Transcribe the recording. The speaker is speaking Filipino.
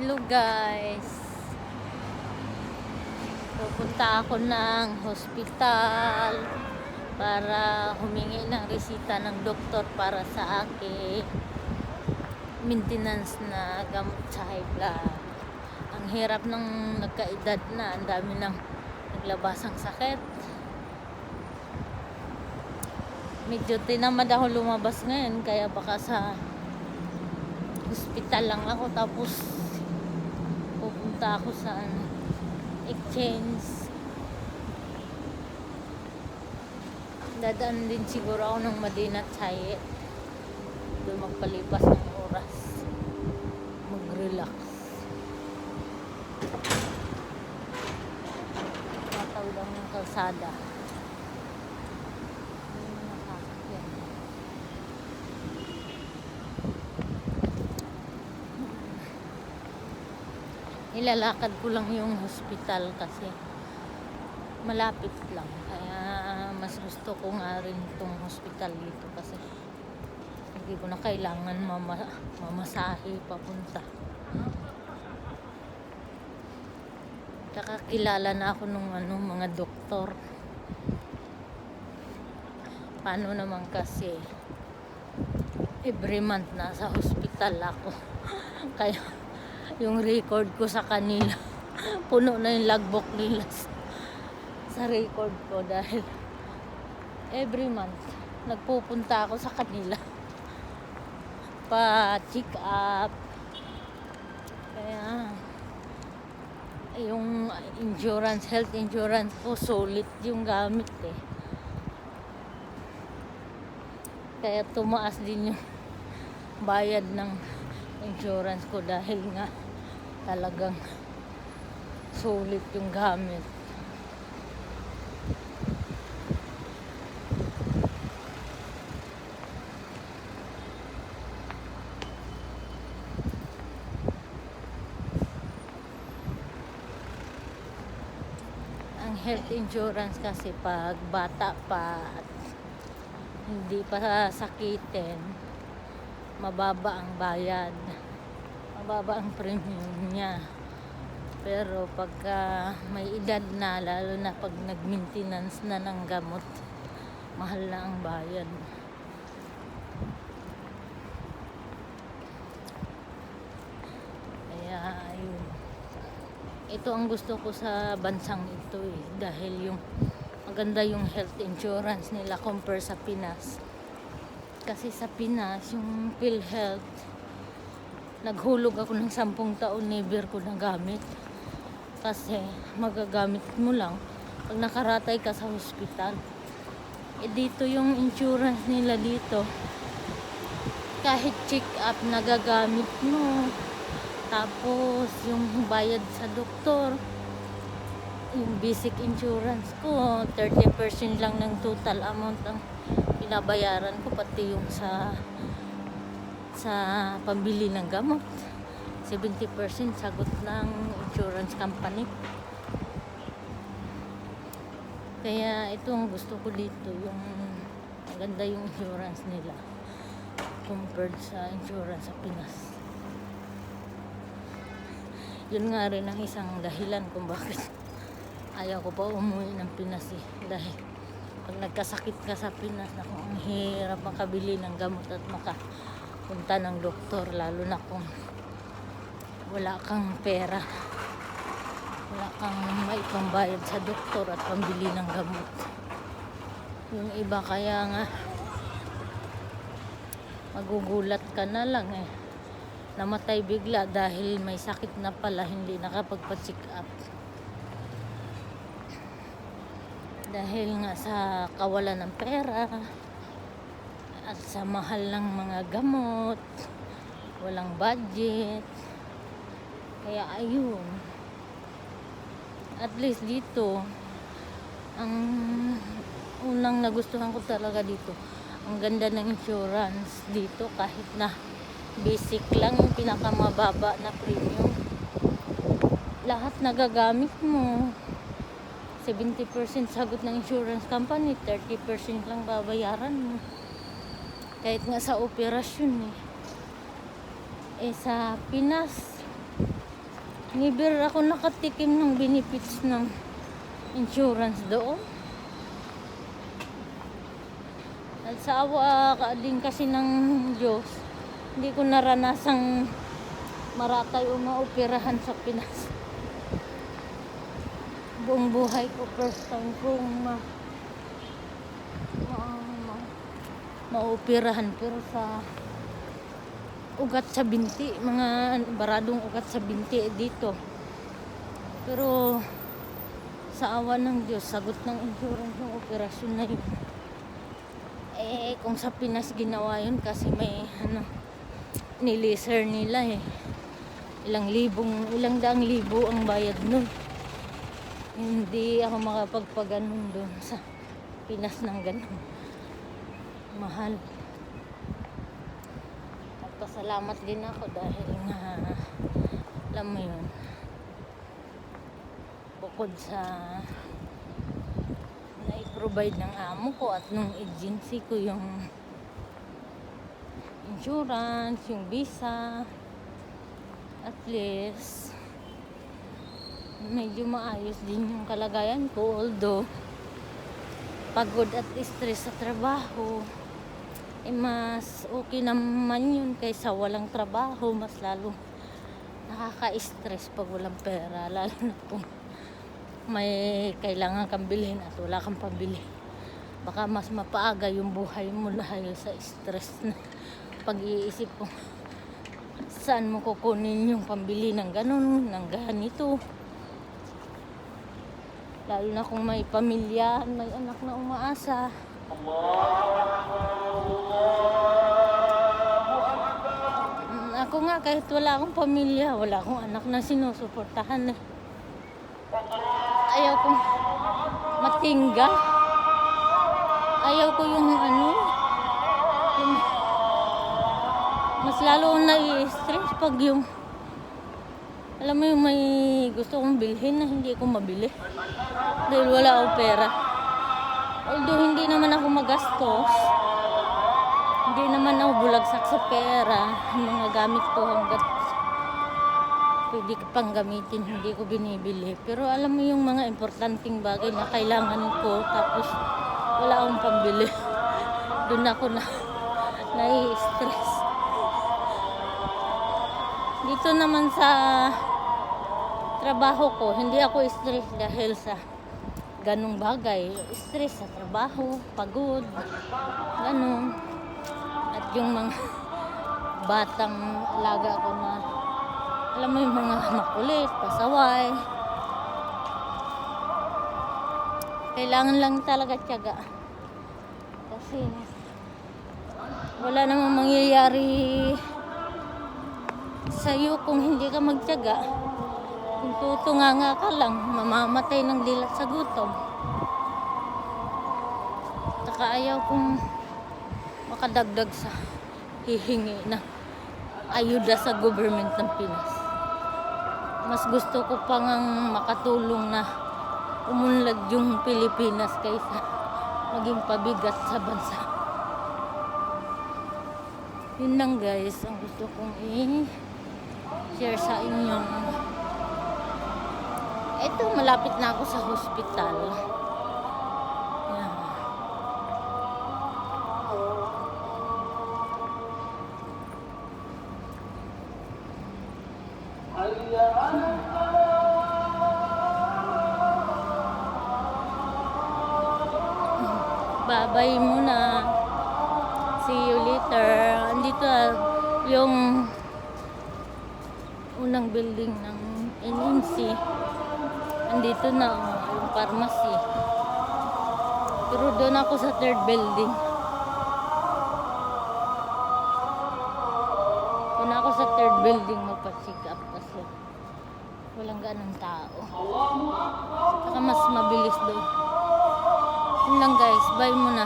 Hello guys, pupunta ako ng hospital para humingi ng resita ng doktor para sa akin maintenance na gamot sa high blood. Ang hirap ng nagkaedad na, ang dami ng naglabasang sakit. Medyo tinamad ako lumabas ngayon, kaya baka sa hospital lang ako, tapos pupunta ako sa exchange. Dadaan din siguro ako ng Medina Chayet, doon magpalipas ng oras, mag-relax. Mataw lang ng kalsada. Nilalakad ko lang yung hospital kasi malapit lang, kaya mas gusto ko nga rin itong hospital dito kasi hindi ko na kailangan mamasahe papunta. Tsaka kilala na ako nung mga doktor. Paano naman kasi every month nasa hospital ako kaya yung record ko sa kanila puno na yung logbook nila sa record ko, dahil every month nagpupunta ako sa kanila pa check up. Kaya yung health insurance ko solid yung gamit kaya tumaas din yung bayad ng insurance ko dahil nga talagang sulit yung gamit. Ang health insurance kasi pag bata pa at hindi pa sakitin, mababa ang bayad, mababa ang premium niya. Pero pagka may edad na, lalo na pag nag-maintenance na ng gamot, mahal na ang bayad. Kaya ayun, ito ang gusto ko sa bansang ito dahil yung maganda yung health insurance nila compare sa Pinas. Kasi sa Pinas, yung PhilHealth, naghulog ako ng 10 taon, never ko nagamit. Kasi magagamit mo lang pag nakaratay ka sa hospital. Dito yung insurance nila dito, kahit check up nagagamit mo. Tapos yung bayad sa doktor, yung basic insurance ko 30% lang ng total amount ang binabayaran ko, pati yung sa pambili ng gamot 70% sagot ng insurance company. Kaya ito ang gusto ko dito, yung maganda yung insurance nila compared sa insurance sa Pinas. Yun nga rin ang isang dahilan kung bakit ayaw ko pa umuwi ng Pinas dahil pag nagkasakit ka sa Pinas, ang hirap makabili ng gamot at makapunta ng doktor, lalo na kung wala kang pera, wala kang maipambayad sa doktor at pambili ng gamot. Yung iba kaya nga magugulat ka na lang namatay bigla dahil may sakit na pala, hindi nakapagpa-check up dahil nga sa kawalan ng pera at sa mahal ng mga gamot, walang budget. Kaya ayun, at least dito ang unang nagustuhan ko talaga dito, ang ganda ng insurance dito, kahit na basic lang yung pinakamababa na premium, lahat nagagamit mo. 70% sagot ng insurance company, 30% lang babayaran mo. Kahit nga sa operasyon sa Pinas, Never ako nakatikim ng benefits ng insurance doon. At sa awa din kasi ng Diyos, hindi ko naranasang maratay o maoperahan sa Pinas. Buong buhay ko, first time kong maoperahan. Pero sa ugat sa binti, mga baradong ugat sa binti dito. Pero sa awa ng Diyos, sagot ng insurance yung operasyon na yun. Kung sa Pinas ginawa yun kasi may nilaser nila ilang daang libo ang bayad nun. Hindi ako makapagpaganon doon sa Pinas ng ganun. Mahal. Pasalamat din ako dahil nga alam mo yun, bukod sa na-provide ng amo ko at nung agency ko yung insurance, yung visa, at least medyo maayos din yung kalagayan ko, although pagod at stress sa trabaho. Mas okay naman yun kaysa walang trabaho. Mas lalo nakaka-stress pag walang pera, lalo na kung may kailangan kang bilhin at wala kang pambili. Baka mas mapaaga yung buhay mo dahil sa stress na pag-iisip ko saan mo kukunin yung pambili ng ganun, ng ganito. Lalo na kung may pamilya, may anak na umaasa. Ako nga, kahit wala akong pamilya, wala akong anak na sinusuportahan ayaw kong matingga. Ayaw ko yung yung mas lalo akong nai-stress pag yung alam mo yung may gusto kong bilhin na hindi ko mabili dahil wala akong pera. Although hindi naman ako magastos, hindi naman ako bulagsak sa pera, yung mga gamit ko hanggat pwede ka pang gamitin, hindi ko binibili. Pero alam mo yung mga importanteng bagay na kailangan ko, tapos wala akong pambili. Doon ako nai-stress. Dito naman sa trabaho ko, hindi ako stress dahil sa ganung bagay. Stress sa trabaho, pagod, ganun. At yung mga batang alaga ko na, alam mo yung mga makulit, pasaway. Kailangan lang talaga tiyaga. Kasi wala namang mangyayari sa'yo kung hindi ka magtiyaga. Kung tutunganga ka lang, mamamatay ng dilat sa gutom. Saka ayaw kong makadagdag sa hihingi na ayuda sa government ng Pinas. Mas gusto ko pang makatulong na umunlad yung Pilipinas kaysa maging pabigat sa bansa. Yun lang guys, ang gusto kong i-share sa inyo. Ito, malapit na ako sa hospital. Yan. Bye-bye muna. See you later. Andito yung unang building ng NNC. Andito na yung pharmacy. Pero doon ako sa third building. Doon ako sa third building magpa-check up kasi walang ganang tao. Saka mas mabilis doon. Yun lang guys. Bye muna.